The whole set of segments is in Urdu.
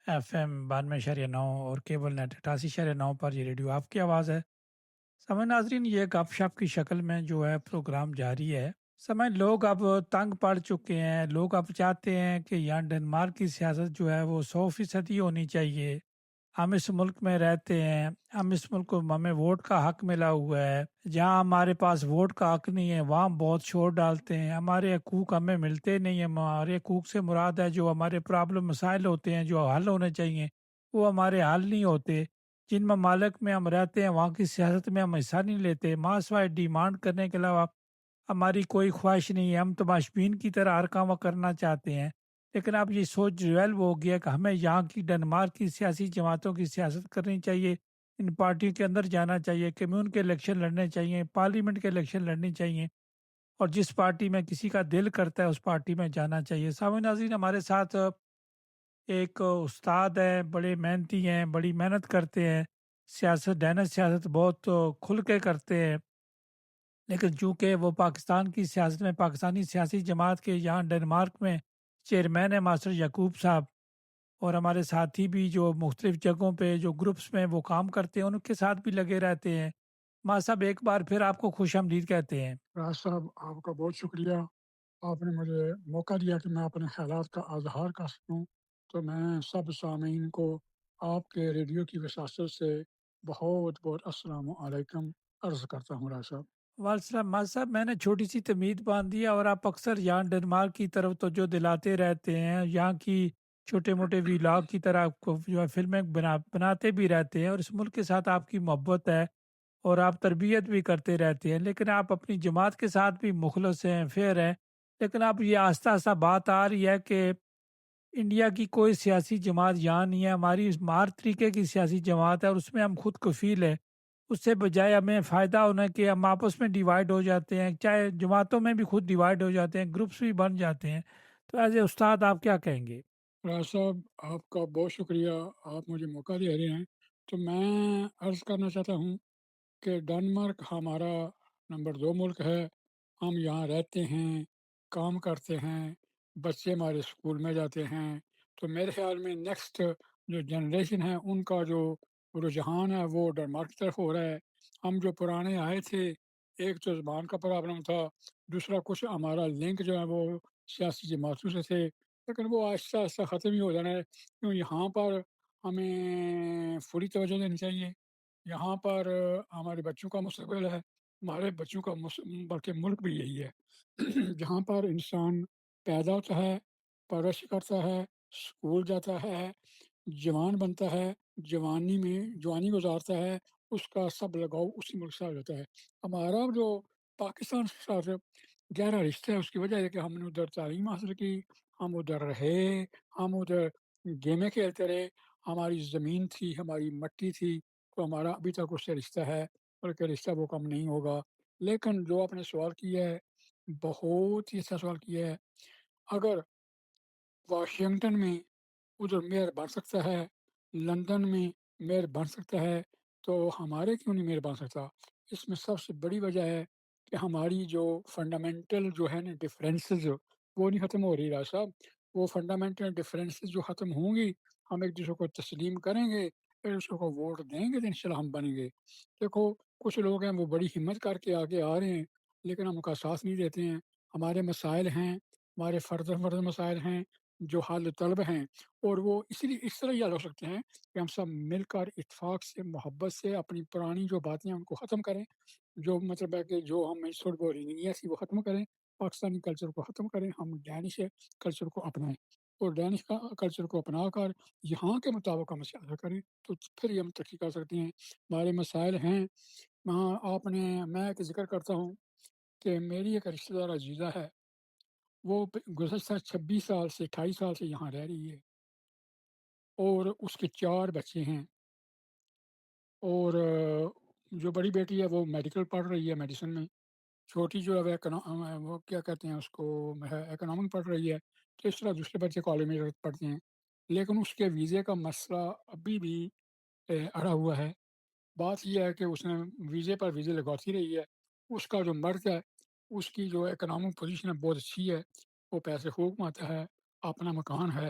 FM 92.9 اور کیبل نیٹ 88.9 پر یہ ریڈیو آپ کی آواز ہے۔ سامعین ناظرین، یہ گپ شپ کی شکل میں جو ہے پروگرام جاری ہے۔ سامعین، لوگ اب تنگ پڑ چکے ہیں، لوگ اب چاہتے ہیں کہ یہاں ڈنمارک کی سیاست جو ہے وہ 100% ہی ہونی چاہیے۔ ہم اس ملک میں رہتے ہیں، ہم اس ملک کو ہمیں ووٹ کا حق ملا ہوا ہے، جہاں ہمارے پاس ووٹ کا حق نہیں ہے وہاں ہم بہت شور ڈالتے ہیں، ہمارے حقوق ہمیں ملتے نہیں ہیں۔ ہمارے حقوق سے مراد ہے جو ہمارے پرابلم مسائل ہوتے ہیں جو حل ہونے چاہیے وہ ہمارے حل نہیں ہوتے۔ جن ممالک میں ہم رہتے ہیں وہاں کی سیاست میں ہم حصہ نہیں لیتے، ماں سوائے ڈیمانڈ کرنے کے علاوہ ہماری کوئی خواہش نہیں ہے۔ ہم تماشبین کی طرح ہر کام کرنا چاہتے ہیں، لیکن اب یہ سوچ ڈیولپ ہو گیا کہ ہمیں یہاں کی ڈنمارک کی سیاسی جماعتوں کی سیاست کرنی چاہیے، ان پارٹیوں کے اندر جانا چاہیے، کمیون کے الیکشن لڑنے چاہیے، پارلیمنٹ کے الیکشن لڑنی چاہیے، اور جس پارٹی میں کسی کا دل کرتا ہے اس پارٹی میں جانا چاہیے۔ سامعین ناظرین، ہمارے ساتھ ایک استاد ہیں، بڑے محنتی ہیں، بڑی محنت کرتے ہیں، سیاست دین سیاست بہت کھل کے کرتے ہیں، لیکن چونکہ وہ پاکستان کی سیاست میں پاکستانی سیاسی جماعت کے یہاں ڈنمارک میں چیئرمین ہے ماسٹر یعقوب صاحب، اور ہمارے ساتھی بھی جو مختلف جگہوں پہ جو گروپس میں وہ کام کرتے ہیں ان کے ساتھ بھی لگے رہتے ہیں۔ ماں صاحب، ایک بار پھر آپ کو خوش آمدید کہتے ہیں۔ راج صاحب، آپ کا بہت شکریہ۔ آپ نے مجھے موقع دیا کہ میں اپنے خیالات کا اظہار کر سکوں، تو میں سب سامعین کو آپ کے ریڈیو کی وساطت سے بہت بہت السلام علیکم عرض کرتا ہوں۔ راج صاحب، والسلام ماں صاحب، میں نے چھوٹی سی تمید باندھ دیا اور آپ اکثر یہاں ڈنمارک کی طرف توجہ دلاتے رہتے ہیں، یہاں کی چھوٹے موٹے ویلاگ کی طرح آپ کو جو ہے فلمیں بناتے بھی رہتے ہیں، اور اس ملک کے ساتھ آپ کی محبت ہے اور آپ تربیت بھی کرتے رہتے ہیں، لیکن آپ اپنی جماعت کے ساتھ بھی مخلص ہیں، فیئر ہیں۔ لیکن اب یہ آہستہ آہستہ بات آ رہی ہے کہ انڈیا کی کوئی سیاسی جماعت یہاں نہیں ہے، ہماری مار طریقے کی سیاسی جماعت ہے اور اس میں ہم خود کفیل ہیں۔ اس سے بجائے ہمیں فائدہ ہونا کہ ہم آپس میں ڈیوائیڈ ہو جاتے ہیں، چاہے جماعتوں میں بھی خود ڈیوائیڈ ہو جاتے ہیں، گروپس بھی بن جاتے ہیں۔ تو ایز اے استاد آپ کیا کہیں گے؟ راج صاحب، آپ کا بہت شکریہ۔ آپ مجھے موقع دے رہے ہیں، تو میں عرض کرنا چاہتا ہوں کہ ڈنمارک ہمارا نمبر 2 ملک ہے۔ ہم یہاں رہتے ہیں، کام کرتے ہیں، بچے ہمارے اسکول میں جاتے ہیں، تو میرے خیال میں نیکسٹ جو جنریشن ہے ان کا جو رجحان ہے وہ ڈنمارک کی طرف ہو رہا ہے۔ ہم جو پرانے آئے تھے، ایک تو زبان کا پرابلم تھا، دوسرا کچھ ہمارا لنک جو ہے وہ سیاسی جماعتوں سے تھے، لیکن وہ آہستہ آہستہ ختم ہی ہو جانا ہے، کیوں یہاں پر ہمیں پوری توجہ دینی چاہیے۔ یہاں پر ہمارے بچوں کا مستقبل ہے، ہمارے بچوں کا بلکہ ملک بھی یہی ہے جہاں پر انسان پیدا ہوتا ہے، پرورش کرتا ہے، اسکول جاتا ہے، جوان بنتا ہے، جوانی گزارتا ہے، اس کا سب لگاؤ اسی ملک سے ہوتا ہے۔ ہمارا جو پاکستان کے ساتھ گہرا رشتہ ہے، اس کی وجہ ہے کہ ہم نے ادھر تعلیم حاصل کی، ہم ادھر رہے، ہم ادھر گیمیں کھیلتے رہے، ہماری زمین تھی، ہماری مٹی تھی، تو ہمارا ابھی تک اس سے رشتہ ہے، بلکہ رشتہ وہ کم نہیں ہوگا۔ لیکن جو آپ نے سوال کیا ہے، بہت ہی اچھا سوال کیا ہے۔ اگر واشنگٹن میں ادھر میئر بن سکتا ہے، لندن میں میئر بن سکتا ہے، تو ہمارے کیوں نہیں میئر بن سکتا؟ اس میں سب سے بڑی وجہ ہے کہ ہماری جو فنڈامنٹل جو ہے نا ڈفرینسز، وہ نہیں ختم ہو رہی راج صاحب۔ وہ فنڈامنٹل ڈفرینسز جو ختم ہوں گی، ہم ایک دوسرے کو تسلیم کریں گے، ایک دوسرے کو ووٹ دیں گے، تو انشاءاللہ ہم بنیں گے۔ دیکھو، کچھ لوگ ہیں وہ بڑی ہمت کر کے آگے آ رہے ہیں، لیکن ہم کا ساتھ نہیں دیتے ہیں۔ ہمارے مسائل ہیں، ہمارے فرد مسائل ہیں جو حل طلب ہیں، اور وہ اس طرح ہی حل ہو سکتے ہیں کہ ہم سب مل کر اتفاق سے، محبت سے اپنی پرانی جو باتیں ہیں ان کو ختم کریں، جو مطلب ہے کہ جو ہم سٹ بورنگ ایسی وہ ختم کریں، پاکستانی کلچر کو ختم کریں، ہم ڈینش کلچر کو اپنائیں، اور ڈینش کا کلچر کو اپنا کر یہاں کے مطابق ہم سیاست کریں، تو پھر ہی ہم ترقی کر سکتے ہیں۔ ہمارے مسائل ہیں وہاں۔ میں ایک ذکر کرتا ہوں کہ میری ایک رشتہ دار عزیزہ ہے، وہ گزشتہ 26 سال سے 28 سال سے یہاں رہ رہی ہے، اور اس کے 4 بچے ہیں، اور جو بڑی بیٹی ہے وہ میڈیکل پڑھ رہی ہے، میڈیسن میں، چھوٹی جو ہے وہ کیا کہتے ہیں اس کو، اکنامک پڑھ رہی ہے، تو اس طرح دوسرے بچے کالج میں پڑھتے ہیں، لیکن اس کے ویزے کا مسئلہ ابھی بھی اڑا ہوا ہے۔ بات یہ ہے کہ اس نے ویزے پر ویزے لگاتی رہی ہے، اس کا جو مرد ہے اس کی جو اکنامک پوزیشن ہے بہت اچھی ہے، وہ پیسے خوب کماتا ہے، اپنا مکان ہے،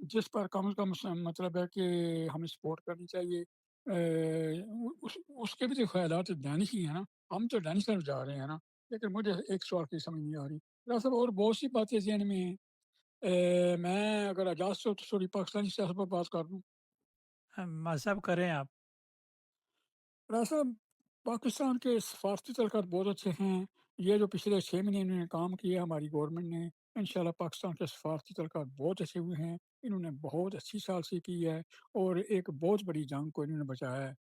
جس پر کم از کم مطلب ہے کہ ہمیں سپورٹ کرنی چاہیے۔ اس کے بھی تو خیالات دانش ہی ہیں نا، ہم تو دانش طرف جا رہے ہیں نا، لیکن مجھے ایک سوال کی سمجھ نہیں آ رہی دراصل، اور بہت سی باتیں ذہن میں ہیں۔ میں اگر اجازت ہو تو تھوڑی پاکستانی سیاست پر بات کر دوں۔ مذہب کریں آپ۔ دراصل پاکستان کے سفارتی تعلقات بہت اچھے ہیں۔ یہ جو پچھلے 6 مہینے انہوں نے کام کیا ہماری گورنمنٹ نے، انشاءاللہ پاکستان کے سفارتی تعلقات بہت اچھے ہوئے ہیں۔ انہوں نے بہت اچھی ثالثی کی ہے اور ایک بہت بڑی جنگ کو انہوں نے بچایا ہے۔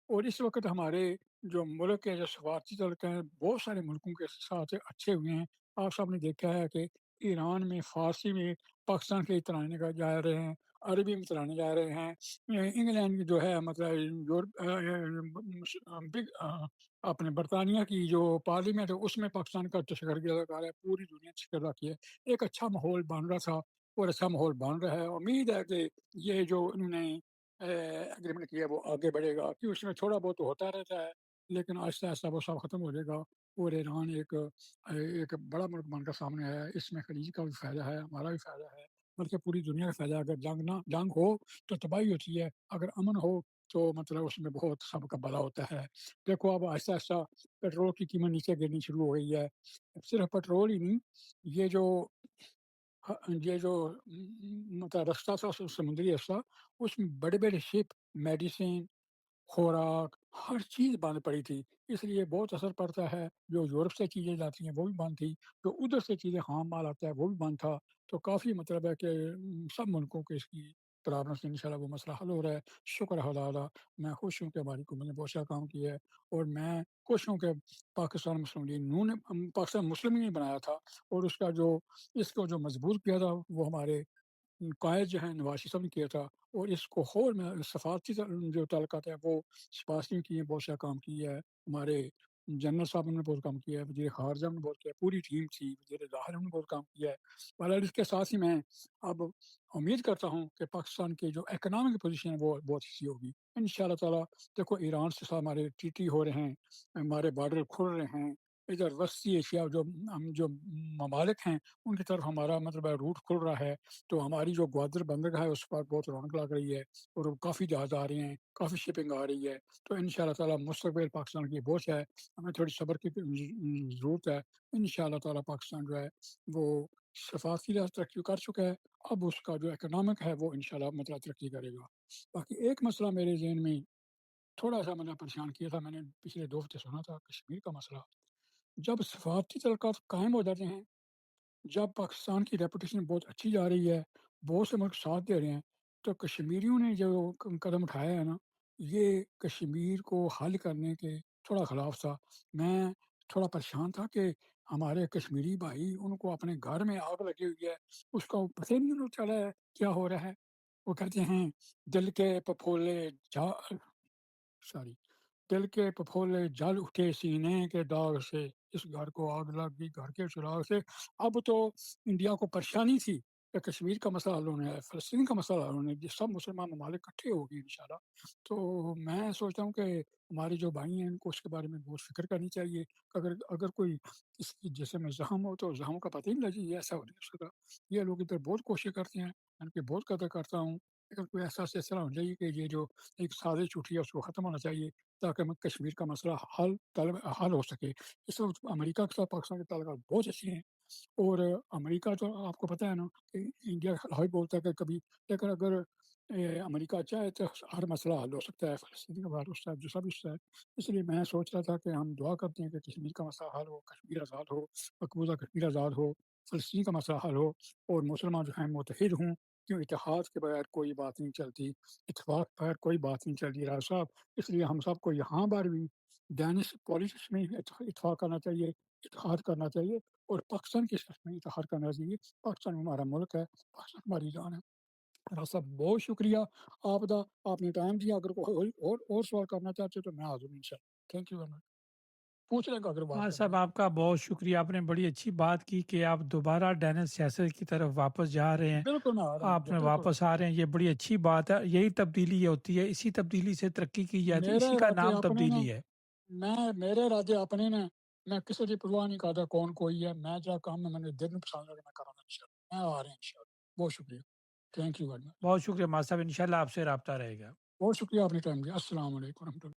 اور اس وقت ہمارے جو ملک کے جو سفارتی تعلق ہیں بہت سارے ملکوں کے ساتھ اچھے ہوئے ہیں۔ آپ سب نے دیکھا ہے کہ ایران میں فارسی میں پاکستان کے ترانے کا جا رہے ہیں، عربی میں ترانے جا رہے ہیں۔ انگلینڈ جو ہے مطلب یورپ اپنے برطانیہ کی جو پارلیمنٹ ہے اس میں پاکستان کا تشکر کیا ہے، پوری دنیا تشکر کیا ہے۔ ایک اچھا ماحول بن رہا تھا اور اچھا ماحول بن رہا ہے۔ امید ہے کہ یہ جو انہوں نے اگریمنٹ کیا ہے وہ آگے بڑھے گا، کہ اس میں تھوڑا بہت ہوتا رہتا ہے لیکن آہستہ آہستہ وہ سب ختم ہو جائے گا۔ اور ایران ایک بڑا ملک بن کر سامنے آیا ہے۔ اس میں خلیج کا بھی فائدہ ہے، ہمارا بھی فائدہ ہے، بلکہ پوری دنیا کا فائدہ ہے۔ اگر جنگ ہو تو تباہی ہوتی ہے، اگر امن ہو تو مطلب اس میں بہت سب کا بھلا ہوتا ہے۔ دیکھو اب آہستہ آہستہ پیٹرول کی قیمت نیچے گرنی شروع ہو گئی ہے۔ صرف پیٹرول ہی نہیں، یہ جو مطلب رستہ تھا سمندری رستہ، اس میں بڑے بڑے شپ، میڈیسن، خوراک، ہر چیز بند پڑی تھی۔ اس لیے بہت اثر پڑتا ہے۔ جو یورپ سے چیزیں جاتی ہیں وہ بھی بند تھی، جو ادھر سے چیزیں خام مال آتا ہے وہ بھی بند تھا۔ تو کافی مطلب ہے کہ سب ملکوں کے اس کی پرابلم سے انشاءاللہ وہ مسئلہ حل ہو رہا ہے۔ شکر ہے خدا کا۔ میں خوش ہوں کہ ہماری حکومت نے بہت سا کام کیا ہے، اور میں خوش ہوں کہ پاکستان مسلم لیگ نون نے پاکستان مسلم لیگ نے بنایا تھا، اور اس کو جو مضبوط کیا تھا وہ ہمارے قائد جو ہیں نواز شریف صاحب نے کیا تھا۔ اور اس کو اور میں سفارتی جو تعلقات ہیں وہ سفارتی نے کیے ہیں، بہت سا کام کیا ہے۔ ہمارے جنرل صاحب نے بہت کام کیا ہے، وزیر خارجہ نے بہت کیا ہے، پوری ٹیم تھی، وزیر داخلہ نے بہت کام کیا ہے۔ بہرحال اس کے ساتھ ہی میں اب امید کرتا ہوں کہ پاکستان کی جو اکنامک پوزیشن ہے وہ بہت اچھی ہوگی ان شاء اللہ تعالیٰ۔ دیکھو ایران سے ہمارے ٹی ہو رہے ہیں، ہمارے بارڈر کھل رہے ہیں، ادھر وسطی ایشیا جو ممالک ہیں ان کی طرف ہمارا مطلب روٹ کھل رہا ہے۔ تو ہماری جو گوادر بندرگاہ ہے اس پر بہت رونق لگ رہی ہے، اور کافی جہاز آ رہے ہیں، کافی شپنگ آ رہی ہے۔ تو ان شاء اللہ تعالیٰ مستقبل پاکستان کی بہت ہے، ہمیں تھوڑی صبر کی ضرورت ہے۔ ان شاء اللہ تعالیٰ پاکستان جو ہے وہ سفارتی راز ترقی کر چکا ہے، اب اس کا جو اکنامک ہے وہ ان شاء اللہ مطلب ترقی کرے گا۔ باقی ایک مسئلہ میرے ذہن میں تھوڑا سا مطلب پریشان کیا تھا، میں نے پچھلے 2 ہفتے سنا تھا کشمیر کا مسئلہ۔ جب سفارتی تعلقات قائم ہو جاتے ہیں، جب پاکستان کی ریپوٹیشن بہت اچھی جا رہی ہے، بہت سے ملک ساتھ دے رہے ہیں، تو کشمیریوں نے جو قدم اٹھایا ہے نا، یہ کشمیر کو حل کرنے کے تھوڑا خلاف تھا۔ میں تھوڑا پریشان تھا کہ ہمارے کشمیری بھائی ان کو اپنے گھر میں آگ لگی ہوئی ہے، اس کا پتہ نہیں انہیں چلا ہے کیا ہو رہا ہے۔ وہ کہتے ہیں دل کے پپھولے سوری دل کے پپھولے جل اٹھے سینے کے داغ سے، اس گھر کو آگ لگ گئی گھر کے چراغ سے۔ اب تو انڈیا کو پریشانی تھی کہ کشمیر کا مسئلہ حل ہونا ہے، فلسطین کا مسئلہ حل ہونا ہے، یہ سب مسلمان ممالک اکٹھے ہو گئے انشاءاللہ۔ تو میں سوچتا ہوں کہ ہمارے جو بھائی ہیں ان کو اس کے بارے میں بہت فکر کرنی چاہیے۔ اگر کوئی اس کی جسم میں زخم ہو تو زخم کا پتہ ہی نہیں لگے، یہ ایسا ہو نہیں سکتا۔ یہ لوگ ادھر بہت کوشش کرتے ہیں، میں ان کی بہت قدر کرتا ہوں، لیکن کوئی ایسا سلسلہ ہونا چاہیے کہ یہ جو ایک سازش اٹھی ہے اس کو ختم ہونا چاہیے، تاکہ کشمیر کا مسئلہ حل ہو سکے۔ اس وقت امریکہ کے ساتھ پاکستان کے تعلقات بہت اچھے ہیں، اور امریکہ تو آپ کو پتہ ہے نا کہ انڈیا ہائی بولتا ہے کہ کبھی، لیکن اگر امریکہ چاہے تو ہر مسئلہ حل ہو سکتا ہے، فلسطین کا حل ہو سکتا ہے، جو سب حصہ ہے۔ اس لیے میں سوچ رہا تھا کہ ہم دعا کرتے ہیں کہ کشمیر کا مسئلہ حل ہو، کشمیر آزاد ہو، مقبوضہ کشمیر آزاد ہو، فلسطین کا مسئلہ حل ہو، اور مسلمان جو ہیں متحد ہوں، کیوں اتحاد کے بغیر کوئی بات نہیں چلتی، اتفاق کے بغیر کوئی بات نہیں چلتی راج صاحب۔ اس لیے ہم سب کو یہاں پر بھی دینس پالیٹکس میں اتفاق کرنا چاہیے، اتحاد کرنا چاہیے، اور پاکستان کی سطح میں اتحاد کرنا چاہیے۔ پاکستان ہمارا ملک ہے، پاکستان ہماری جان ہے۔ راج صاحب بہت شکریہ آپ نے ٹائم دیا۔ اگر کوئی اور سوال کرنا چاہتے تو میں حاضر ہوں انشاءاللہ۔ Thank you very much. پوچھ لیں گے اگر بات ہاں کرنی صاحب، ہے۔ آپ کا بہت شکریہ، آپ نے بڑی اچھی بات کی کہ آپ دوبارہ ڈینس سیاست کی طرف واپس جا رہے ہیں، بالکل میں آ رہا ہوں، آپ نے بالکل واپس آ رہے ہیں، یہ بڑی اچھی بات ہے۔ یہی تبدیلی ہوتی ہے، اسی تبدیلی سے ترقی کی جاتی ہے، میرے اسی کا ارادے نام اپنے نے، تبدیلی ہے۔ میرے ارادے اپنے نے، میں کسی کی پرواہ نہیں کرتا کون کوئی ہے۔ میں جو کام میں نے دل میں پسند ہے میں کروں گا انشاءاللہ۔ میں آ رہا ہوں انشاءاللہ۔ بہت شکریہ۔ Thank you very much. بہت شکریہ ماں صاحب، انشاءاللہ آپ سے رابطہ رہے گا. بہت شکریہ آپ نے ٹائم دیا. السلام علیکم ورحمۃ اللہ.